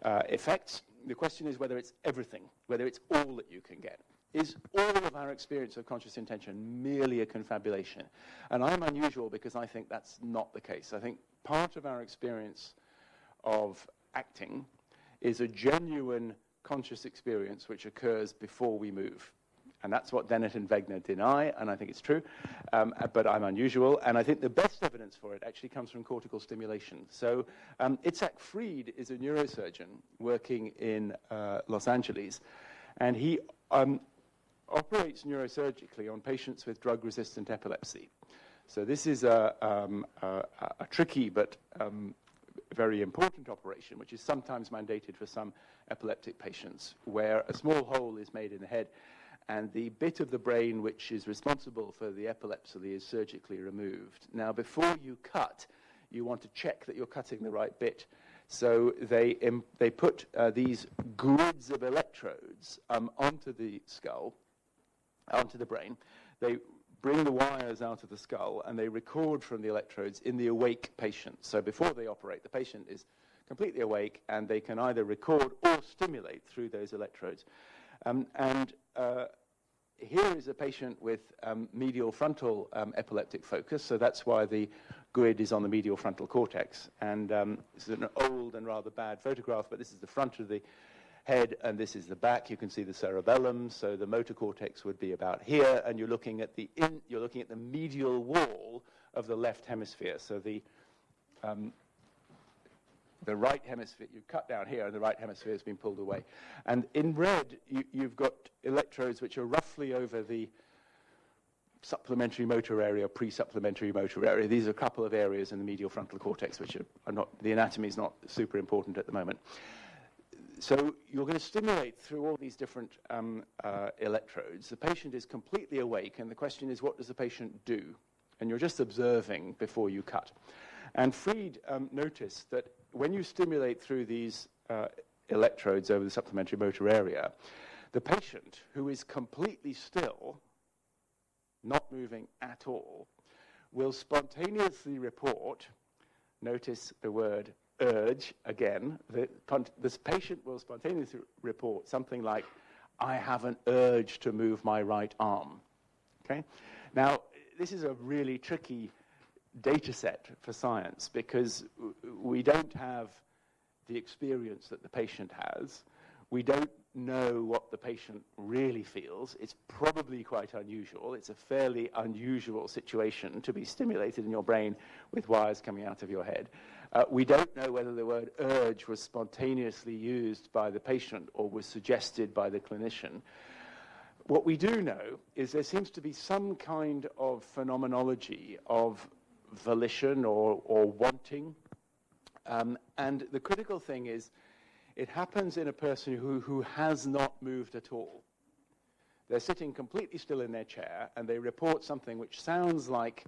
effects. The question is whether it's everything, whether it's all that you can get. Is all of our experience of conscious intention merely a confabulation? And I'm unusual because I think that's not the case. I think part of our experience of acting is a genuine conscious experience which occurs before we move. And that's what Dennett and Wegner deny, and I think it's true, but I'm unusual. And I think the best evidence for it actually comes from cortical stimulation. So Itzhak Fried is a neurosurgeon working in Los Angeles, and he operates neurosurgically on patients with drug-resistant epilepsy. So this is a tricky but very important operation, which is sometimes mandated for some epileptic patients, where a small hole is made in the head, and the bit of the brain which is responsible for the epilepsy is surgically removed. Now, before you cut, you want to check that you're cutting the right bit. So they put these grids of electrodes onto the skull, onto the brain. They bring the wires out of the skull and they record from the electrodes in the awake patient. So before they operate, the patient is completely awake and they can either record or stimulate through those electrodes. Here is a patient with medial frontal epileptic focus, so that's why the GUID is on the medial frontal cortex. And this is an old and rather bad photograph, but this is the front of the head, and this is the back. You can see the cerebellum, so the motor cortex would be about here, and you're looking at the medial wall of the left hemisphere. So the right hemisphere, you cut down here, and the right hemisphere has been pulled away. And in red, you've got electrodes which are roughly over the supplementary motor area, pre-supplementary motor area. These are a couple of areas in the medial frontal cortex which are not, the anatomy is not super important at the moment. So you're going to stimulate through all these different electrodes. The patient is completely awake, and the question is, what does the patient do? And you're just observing before you cut. And Fried noticed that when you stimulate through these electrodes over the supplementary motor area, the patient, who is completely still, not moving at all, will spontaneously report, notice the word urge again, this patient will spontaneously report something like, I have an urge to move my right arm. Okay? Now, this is a really tricky data set for science because we don't have the experience that the patient has. We don't know what the patient really feels. It's probably quite unusual. It's a fairly unusual situation to be stimulated in your brain with wires coming out of your head. We don't know whether the word urge was spontaneously used by the patient or was suggested by the clinician. What we do know is there seems to be some kind of phenomenology of volition or wanting. And the critical thing is it happens in a person who has not moved at all. They're sitting completely still in their chair and they report something which sounds like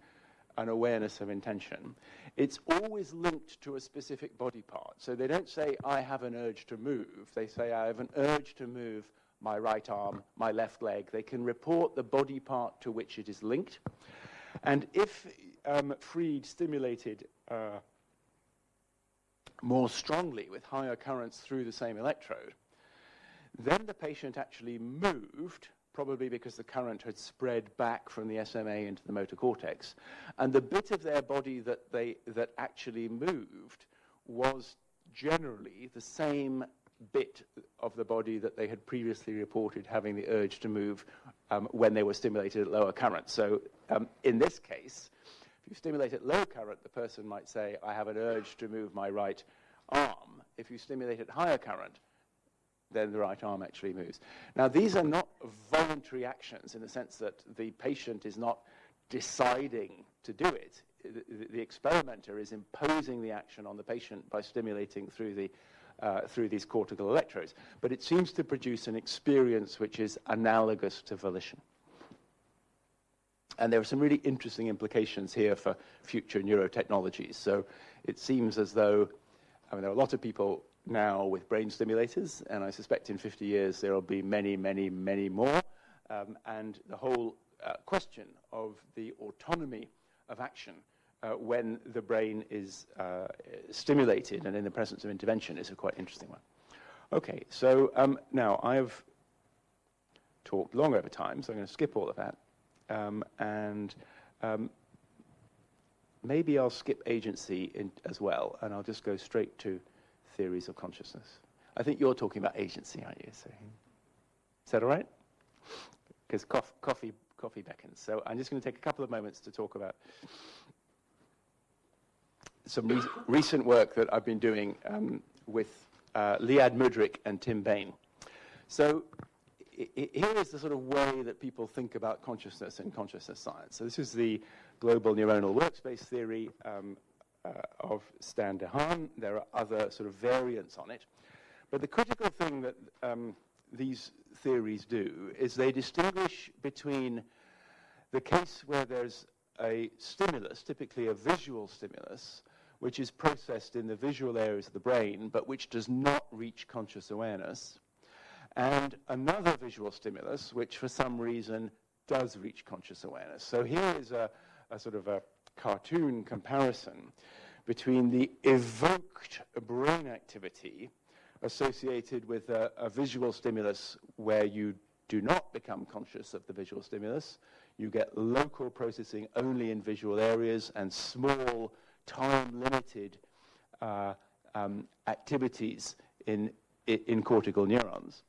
an awareness of intention. It's always linked to a specific body part. So they don't say, I have an urge to move. They say, I have an urge to move my right arm, my left leg. They can report the body part to which it is linked. And if Fried stimulated more strongly with higher currents through the same electrode, then the patient actually moved, probably because the current had spread back from the SMA into the motor cortex. And the bit of their body that actually moved was generally the same bit of the body that they had previously reported having the urge to move when they were stimulated at lower current. So in this case, if you stimulate at low current, the person might say, I have an urge to move my right arm. If you stimulate at higher current, then the right arm actually moves. Now, these are not voluntary actions in the sense that the patient is not deciding to do it. The experimenter is imposing the action on the patient by stimulating through these cortical electrodes. But it seems to produce an experience which is analogous to volition. And there are some really interesting implications here for future neurotechnologies. So it seems as though, there are a lot of people now with brain stimulators, and I suspect in 50 years there will be many, many, many more. And the whole question of the autonomy of action when the brain is stimulated and in the presence of intervention is a quite interesting one. Okay, so now I've talked long over time, so I'm going to skip all of that. Maybe I'll skip agency as well, and I'll just go straight to theories of consciousness. I think you're talking about agency, aren't you? So, is that all right? Because coffee beckons. So I'm just going to take a couple of moments to talk about some recent work that I've been doing with Liad Mudrik and Tim Bain. So here is the sort of way that people think about consciousness and consciousness science. So this is the global neuronal workspace theory of Stan DeHaan. There are other sort of variants on it. But the critical thing that these theories do is they distinguish between the case where there's a stimulus, typically a visual stimulus, which is processed in the visual areas of the brain, but which does not reach conscious awareness, and another visual stimulus, which for some reason does reach conscious awareness. So here is a sort of a cartoon comparison between the evoked brain activity associated with a visual stimulus where you do not become conscious of the visual stimulus. You get local processing only in visual areas and small, time-limited activities in cortical neurons.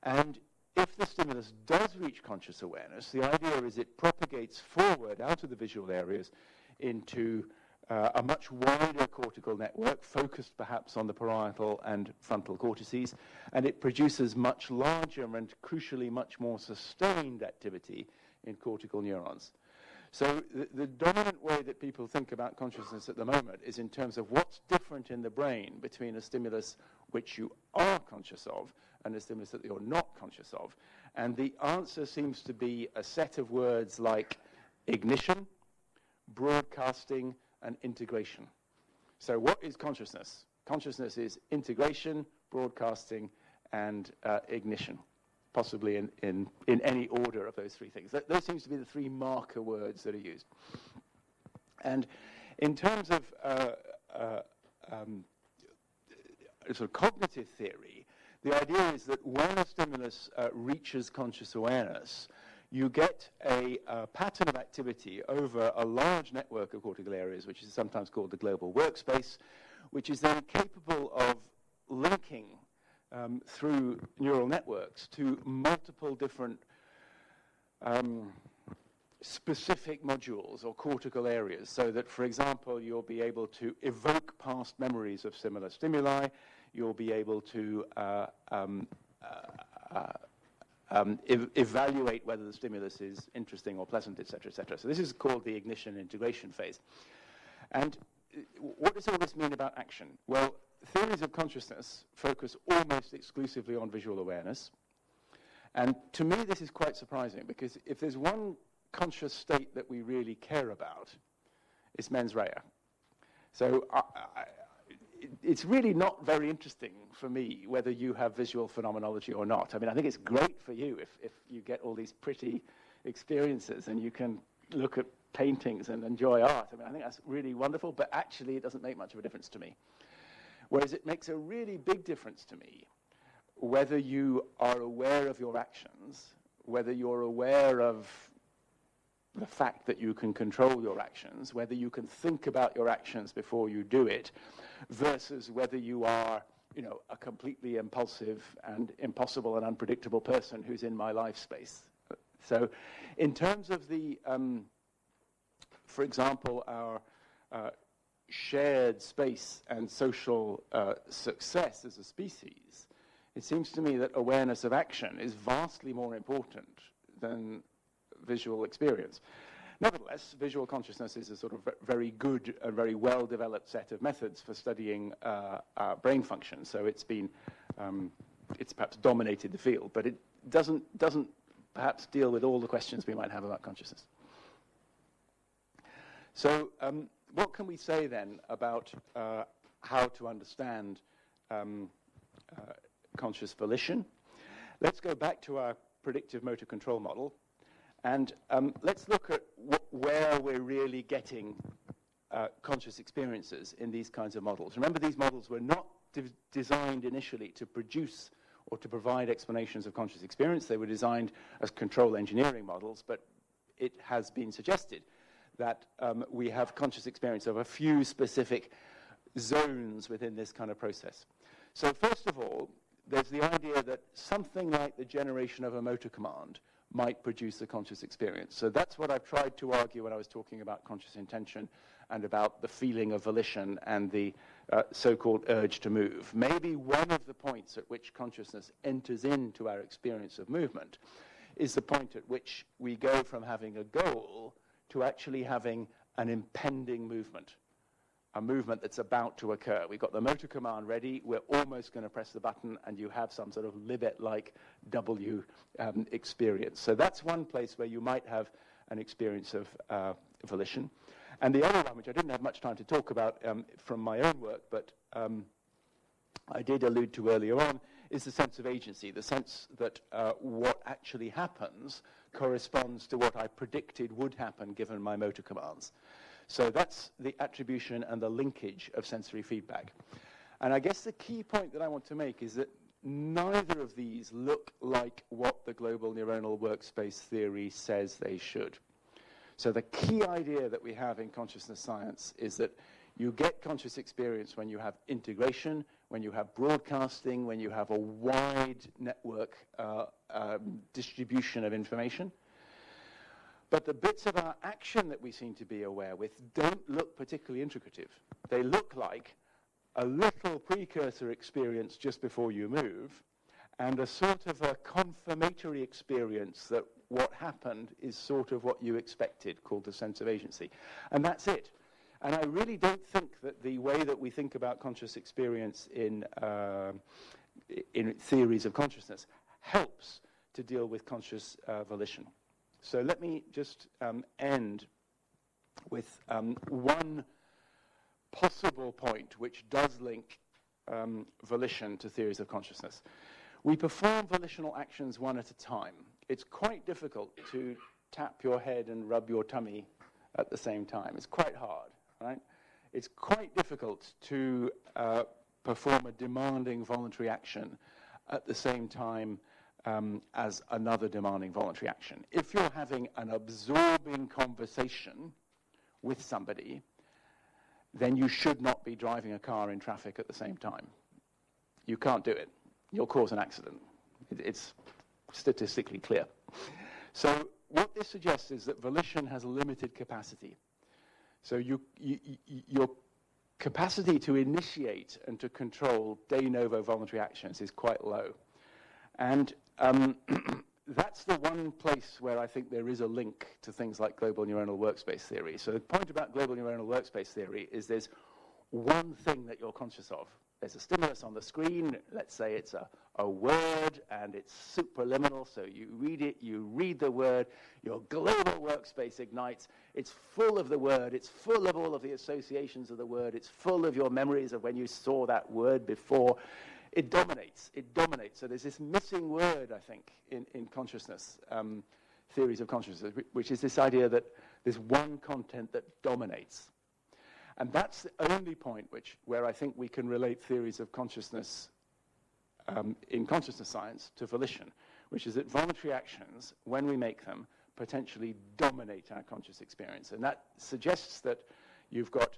And if the stimulus does reach conscious awareness, the idea is it propagates forward out of the visual areas into a much wider cortical network, focused perhaps on the parietal and frontal cortices, and it produces much larger and crucially much more sustained activity in cortical neurons. So the dominant way that people think about consciousness at the moment is in terms of what's different in the brain between a stimulus which you are conscious of and a stimulus that you're not conscious of. And the answer seems to be a set of words like ignition, broadcasting, and integration. So what is consciousness? Consciousness is integration, broadcasting, and ignition, possibly in any order of those three things. Those seems to be the three marker words that are used. And in terms of sort of cognitive theory, the idea is that when a stimulus reaches conscious awareness, you get a pattern of activity over a large network of cortical areas, which is sometimes called the global workspace, which is then capable of linking through neural networks to multiple different specific modules or cortical areas, so that, for example, you'll be able to evoke past memories of similar stimuli, you'll be able to evaluate whether the stimulus is interesting or pleasant, etc., etc. So this is called the ignition integration phase. And what does all this mean about action? Well, theories of consciousness focus almost exclusively on visual awareness. And to me, this is quite surprising, because if there's one conscious state that we really care about, it's mens rea. So it's really not very interesting for me whether you have visual phenomenology or not. I mean, I think it's great for you if you get all these pretty experiences and you can look at paintings and enjoy art. I mean, I think that's really wonderful, but actually it doesn't make much of a difference to me. Whereas it makes a really big difference to me whether you are aware of your actions, whether you're aware of the fact that you can control your actions, whether you can think about your actions before you do it, versus whether you are, a completely impulsive and impossible and unpredictable person who's in my life space. So in terms of the, for example, our shared space and social success as a species, it seems to me that awareness of action is vastly more important than visual experience. Nevertheless, visual consciousness is a sort of very good and very well-developed set of methods for studying brain function. So it's been, it's perhaps dominated the field, but it doesn't perhaps deal with all the questions we might have about consciousness. So what can we say then about how to understand conscious volition? Let's go back to our predictive motor control model. And let's look at where we're really getting conscious experiences in these kinds of models. Remember, these models were not designed initially to produce or to provide explanations of conscious experience. They were designed as control engineering models, but it has been suggested that we have conscious experience of a few specific zones within this kind of process. So first of all, there's the idea that something like the generation of a motor command might produce a conscious experience. So that's what I've tried to argue when I was talking about conscious intention and about the feeling of volition and the so-called urge to move. Maybe one of the points at which consciousness enters into our experience of movement is the point at which we go from having a goal to actually having an impending movement, a movement that's about to occur. We've got the motor command ready, we're almost going to press the button, and you have some sort of Libet-like W experience. So that's one place where you might have an experience of volition. And the other one, which I didn't have much time to talk about from my own work, but I did allude to earlier on, is the sense of agency, the sense that what actually happens corresponds to what I predicted would happen given my motor commands. So that's the attribution and the linkage of sensory feedback. And I guess the key point that I want to make is that neither of these look like what the global neuronal workspace theory says they should. So the key idea that we have in consciousness science is that you get conscious experience when you have integration, when you have broadcasting, when you have a wide network distribution of information. But the bits of our action that we seem to be aware with don't look particularly integrative. They look like a little precursor experience just before you move, and a sort of a confirmatory experience that what happened is sort of what you expected, called the sense of agency. And that's it. And I really don't think that the way that we think about conscious experience in theories of consciousness helps to deal with conscious volition. So let me just end with one possible point which does link volition to theories of consciousness. We perform volitional actions one at a time. It's quite difficult to tap your head and rub your tummy at the same time. It's quite hard, right? It's quite difficult to perform a demanding voluntary action at the same time as another demanding voluntary action. If you're having an absorbing conversation with somebody, then you should not be driving a car in traffic at the same time. You can't do it. You'll cause an accident. It's statistically clear. So what this suggests is that volition has a limited capacity. So your capacity to initiate and to control de novo voluntary actions is quite low. And that's the one place where I think there is a link to things like global neuronal workspace theory. So the point about global neuronal workspace theory is there's one thing that you're conscious of. There's a stimulus on the screen. Let's say it's a word, and it's supraliminal, so you read it, you read the word, your global workspace ignites. It's full of the word. It's full of all of the associations of the word. It's full of your memories of when you saw that word before. It dominates. It dominates. So there's this missing word, I think, in consciousness, theories of consciousness, which is this idea that there's one content that dominates. And that's the only point where I think we can relate theories of consciousness in consciousness science to volition, which is that voluntary actions, when we make them, potentially dominate our conscious experience. And that suggests that you've got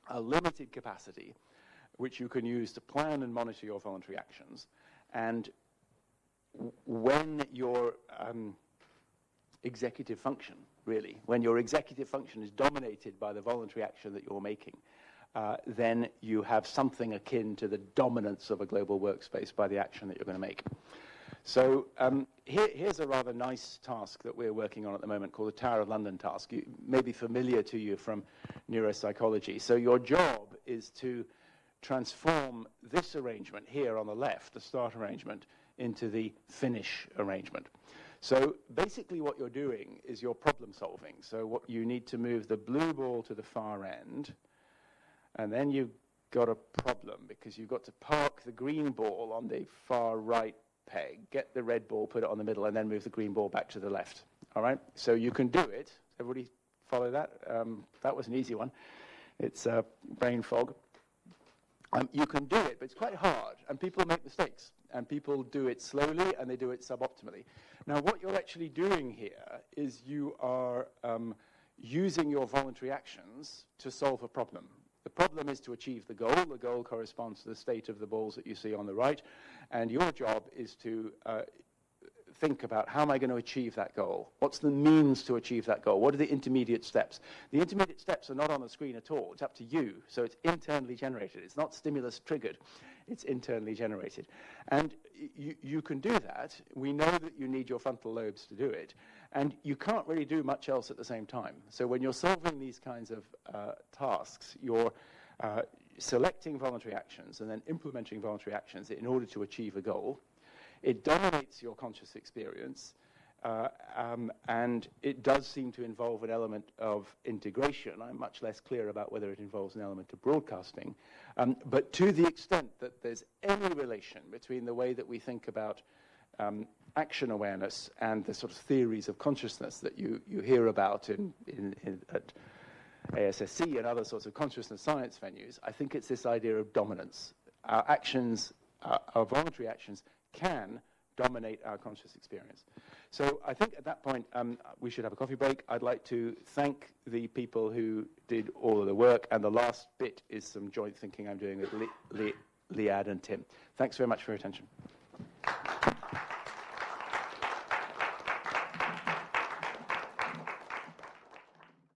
a limited capacity which you can use to plan and monitor your voluntary actions. And when your executive function, really, when your executive function is dominated by the voluntary action that you're making, then you have something akin to the dominance of a global workspace by the action that you're going to make. So here's a rather nice task that we're working on at the moment called the Tower of London task. It may be familiar to you from neuropsychology. So your job is to transform this arrangement here on the left, the start arrangement, into the finish arrangement. So basically what you're doing is you're problem solving. So what you need to move the blue ball to the far end, and then you've got a problem because you've got to park the green ball on the far right peg, get the red ball, put it on the middle, and then move the green ball back to the left. All right? So you can do it. Everybody follow that? That was an easy one. It's brain fog. You can do it, but it's quite hard, and people make mistakes, and people do it slowly, and they do it suboptimally. Now, what you're actually doing here is you are using your voluntary actions to solve a problem. The problem is to achieve the goal. The goal corresponds to the state of the balls that you see on the right, and your job is to think about how am I going to achieve that goal? What's the means to achieve that goal? What are the intermediate steps? The intermediate steps are not on the screen at all. It's up to you. So it's internally generated. It's not stimulus triggered. It's internally generated. And you can do that. We know that you need your frontal lobes to do it. And you can't really do much else at the same time. So when you're solving these kinds of tasks, you're selecting voluntary actions and then implementing voluntary actions in order to achieve a goal. It dominates your conscious experience. And it does seem to involve an element of integration. I'm much less clear about whether it involves an element of broadcasting. But to the extent that there's any relation between the way that we think about action awareness and the sort of theories of consciousness that you hear about at ASSC and other sorts of consciousness science venues, I think it's this idea of dominance. Our actions, our voluntary actions, can dominate our conscious experience. So I think at that point we should have a coffee break. I'd like to thank the people who did all of the work, and the last bit is some joint thinking I'm doing with Liad and Tim. Thanks very much for your attention.